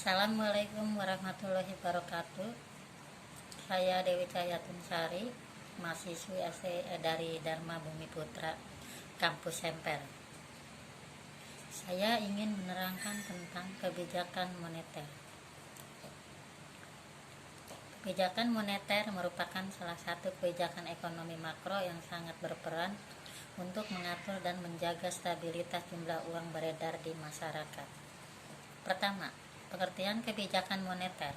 Assalamualaikum warahmatullahi wabarakatuh. Saya Dewi Cahyatunsari, mahasiswi dari Dharma Bumi Putra, Kampus Semper. Saya ingin menerangkan tentang kebijakan moneter. Kebijakan moneter merupakan salah satu kebijakan ekonomi makro yang sangat berperan untuk mengatur dan menjaga stabilitas jumlah uang beredar di masyarakat. Pertama, pengertian kebijakan moneter.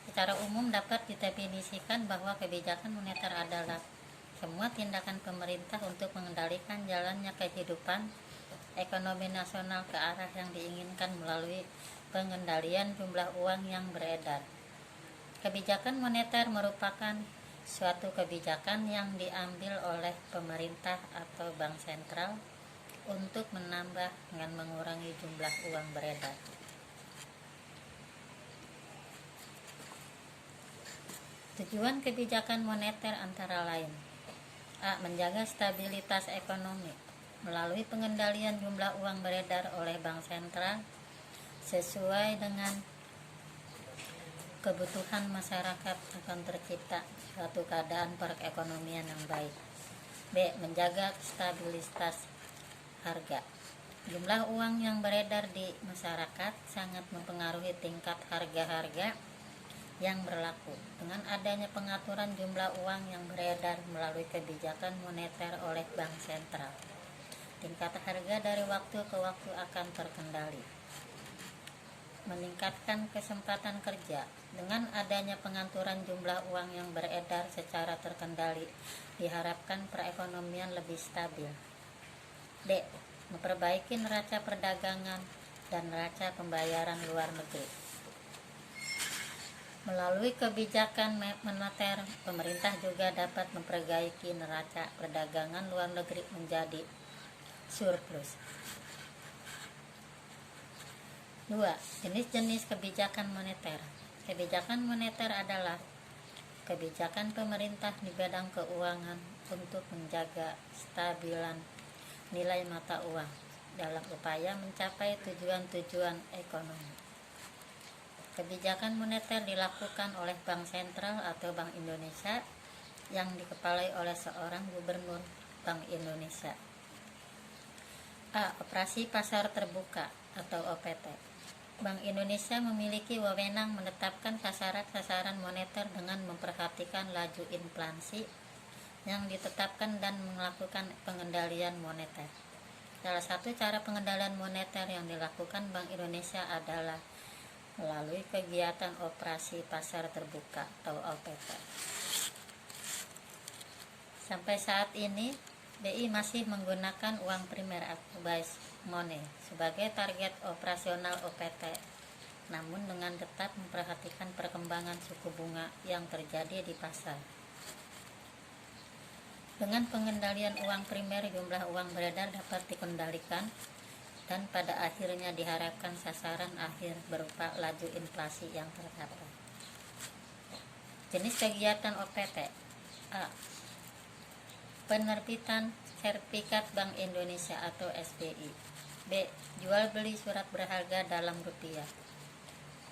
Secara umum dapat didefinisikan bahwa kebijakan moneter adalah semua tindakan pemerintah untuk mengendalikan jalannya kehidupan ekonomi nasional ke arah yang diinginkan melalui pengendalian jumlah uang yang beredar. Kebijakan moneter merupakan suatu kebijakan yang diambil oleh pemerintah atau bank sentral untuk menambah dengan mengurangi jumlah uang beredar. Tujuan kebijakan moneter antara lain: A. Menjaga stabilitas ekonomi melalui pengendalian jumlah uang beredar oleh bank sentral sesuai dengan kebutuhan masyarakat akan tercipta suatu keadaan perekonomian yang baik. B. Menjaga stabilitas harga. Jumlah uang yang beredar di masyarakat sangat mempengaruhi tingkat harga-harga yang berlaku. Dengan adanya pengaturan jumlah uang yang beredar melalui kebijakan moneter oleh bank sentral, tingkat harga dari waktu ke waktu akan terkendali. Meningkatkan kesempatan kerja. Dengan adanya pengaturan jumlah uang yang beredar secara terkendali, diharapkan perekonomian lebih stabil. D. Memperbaiki neraca perdagangan dan neraca pembayaran luar negeri. Melalui kebijakan moneter, pemerintah juga dapat memperbaiki neraca perdagangan luar negeri menjadi surplus. 2. Jenis-jenis kebijakan moneter. Kebijakan moneter adalah kebijakan pemerintah di bidang keuangan untuk menjaga stabilan nilai mata uang dalam upaya mencapai tujuan-tujuan ekonomi. Kebijakan moneter dilakukan oleh Bank Sentral atau Bank Indonesia yang dikepalai oleh seorang gubernur Bank Indonesia. A. Operasi pasar terbuka atau OPT. Bank Indonesia memiliki wewenang menetapkan sasaran moneter dengan memperhatikan laju inflasi yang ditetapkan dan melakukan pengendalian moneter. Salah satu cara pengendalian moneter yang dilakukan Bank Indonesia adalah melalui kegiatan operasi pasar terbuka atau OPT. Sampai saat ini, BI masih menggunakan uang primer atau base money sebagai target operasional OPT, namun dengan tetap memperhatikan perkembangan suku bunga yang terjadi di pasar. Dengan pengendalian uang primer, jumlah uang beredar dapat dikendalikan dan pada akhirnya diharapkan sasaran akhir berupa laju inflasi yang tercapai. Jenis kegiatan OPT. A. Penerbitan sertifikat Bank Indonesia atau SBI. B. Jual beli surat berharga dalam rupiah.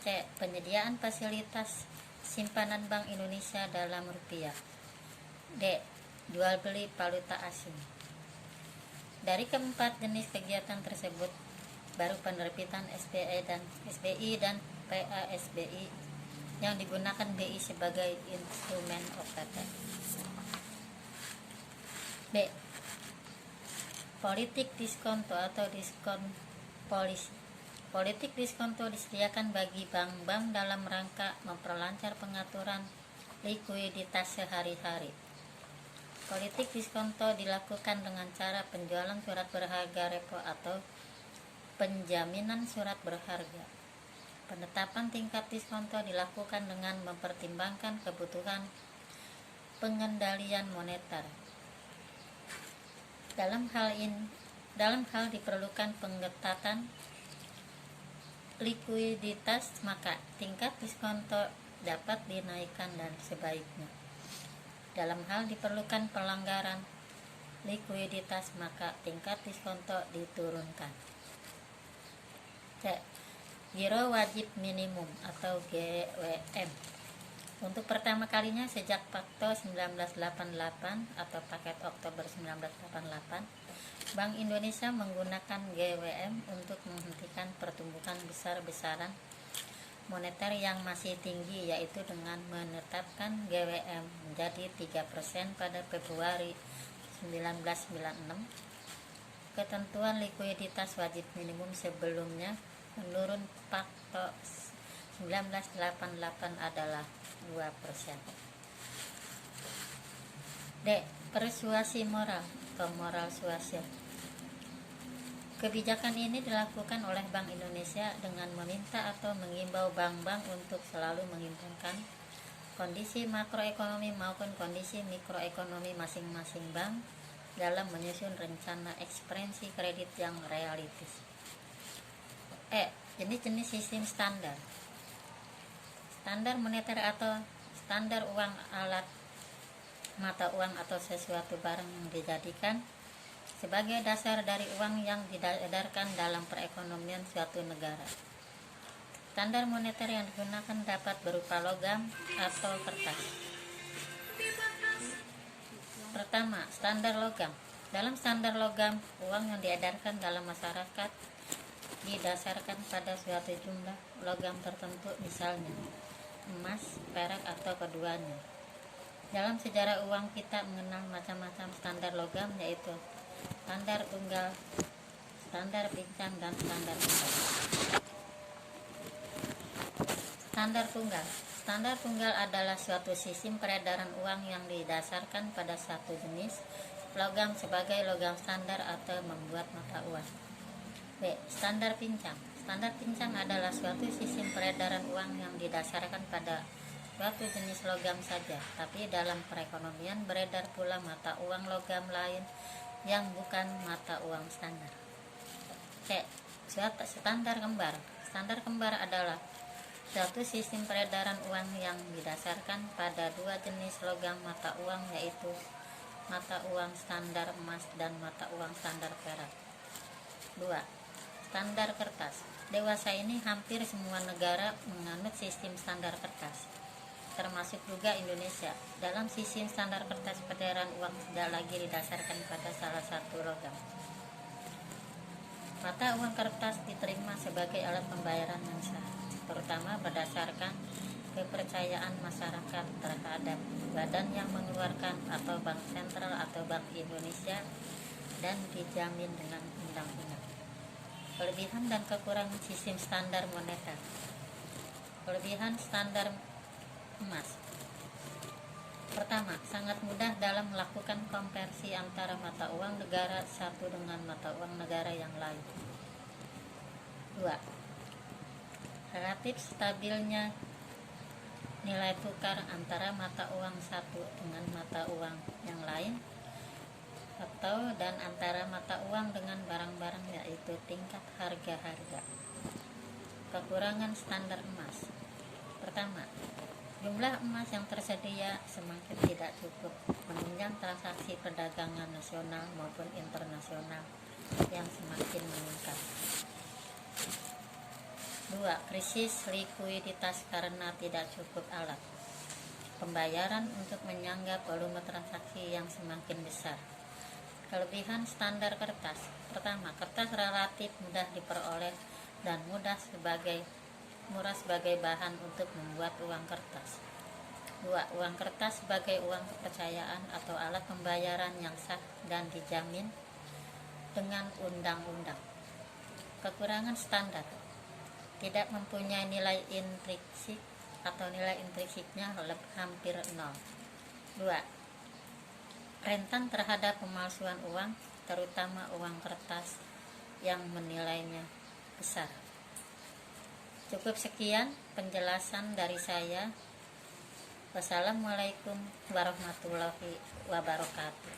C. Penyediaan fasilitas simpanan Bank Indonesia dalam rupiah. D. Jual beli valuta asing. Dari keempat jenis kegiatan tersebut, baru penerbitan SBI dan PASBI yang digunakan BI sebagai instrumen OPT. B. Politik diskonto atau diskon polisi. Politik diskonto disediakan bagi bank-bank dalam rangka memperlancar pengaturan likuiditas sehari-hari. Politik diskonto dilakukan dengan cara penjualan surat berharga repo atau penjaminan surat berharga. Penetapan tingkat diskonto dilakukan dengan mempertimbangkan kebutuhan pengendalian moneter. Dalam hal diperlukan pengetatan likuiditas, maka tingkat diskonto dapat dinaikkan dan sebaiknya. Dalam hal diperlukan pelanggaran likuiditas, maka tingkat diskonto diturunkan. C. Giro Wajib Minimum atau GWM. Untuk pertama kalinya sejak Pakto 1988 atau Paket Oktober 1988, Bank Indonesia menggunakan GWM untuk menghentikan pertumbuhan besar-besaran moneter yang masih tinggi, yaitu dengan menetapkan GWM menjadi 3% pada Februari 1996. Ketentuan likuiditas wajib minimum sebelumnya menurut Pakto 1988 adalah 2%. D. Persuasi moral atau moral suasion. Kebijakan ini dilakukan oleh Bank Indonesia dengan meminta atau mengimbau bank-bank untuk selalu mengimbangkan kondisi makroekonomi maupun kondisi mikroekonomi masing-masing bank dalam menyusun rencana ekspansi kredit yang realistis. E. Jenis-jenis sistem standar. Standar moneter atau standar uang, alat mata uang atau sesuatu barang yang dijadikan sebagai dasar dari uang yang diedarkan dalam perekonomian suatu negara. Standar moneter yang digunakan dapat berupa logam atau kertas. Pertama, standar logam. Dalam standar logam, uang yang diedarkan dalam masyarakat didasarkan pada suatu jumlah logam tertentu, misalnya emas, perak, atau keduanya. Dalam sejarah uang kita mengenal macam-macam standar logam, yaitu standar tunggal, standar pincang, dan standar tunggal. Standar tunggal. Standar tunggal adalah suatu sistem peredaran uang yang didasarkan pada satu jenis logam sebagai logam standar atau membuat mata uang. B. Standar pincang. Standar pincang adalah suatu sistem peredaran uang yang didasarkan pada suatu jenis logam saja, tapi dalam perekonomian beredar pula mata uang logam lain yang bukan mata uang standar. C. Standar kembar. Standar kembar adalah suatu sistem peredaran uang yang didasarkan pada dua jenis logam mata uang, yaitu mata uang standar emas dan mata uang standar perak. 2. Standar kertas. Dewasa ini hampir semua negara menganut sistem standar kertas, termasuk juga Indonesia. Dalam sistem standar kertas, peredaran uang tidak lagi didasarkan pada salah satu logam. Mata uang kertas diterima sebagai alat pembayaran yang sah, terutama berdasarkan kepercayaan masyarakat terhadap badan yang mengeluarkan atau Bank Sentral atau Bank Indonesia, dan dijamin dengan undang-undang. Kelebihan dan kekurangan sistem standar moneter. Kelebihan standar emas. Pertama, sangat mudah dalam melakukan konversi antara mata uang negara satu dengan mata uang negara yang lain. 2. Relatif stabilnya nilai tukar antara mata uang satu dengan mata uang yang lain, atau dan antara mata uang dengan barang-barang, yaitu tingkat harga-harga. Kekurangan standar emas. Pertama, jumlah emas yang tersedia semakin tidak cukup menunjang transaksi perdagangan nasional maupun internasional yang semakin meningkat. 2. Krisis likuiditas karena tidak cukup alat pembayaran untuk menyangga volume transaksi yang semakin besar. Kelebihan standar kertas. Pertama, kertas relatif mudah diperoleh dan murah sebagai bahan untuk membuat uang kertas. 2. Uang kertas sebagai uang kepercayaan atau alat pembayaran yang sah dan dijamin dengan undang-undang. Kekurangan standar. Tidak mempunyai nilai intrinsik atau nilai intrinsiknya hampir nol. 2. Rentan terhadap pemalsuan uang, terutama uang kertas yang menilainya besar. Cukup sekian penjelasan dari saya. Wassalamualaikum warahmatullahi wabarakatuh.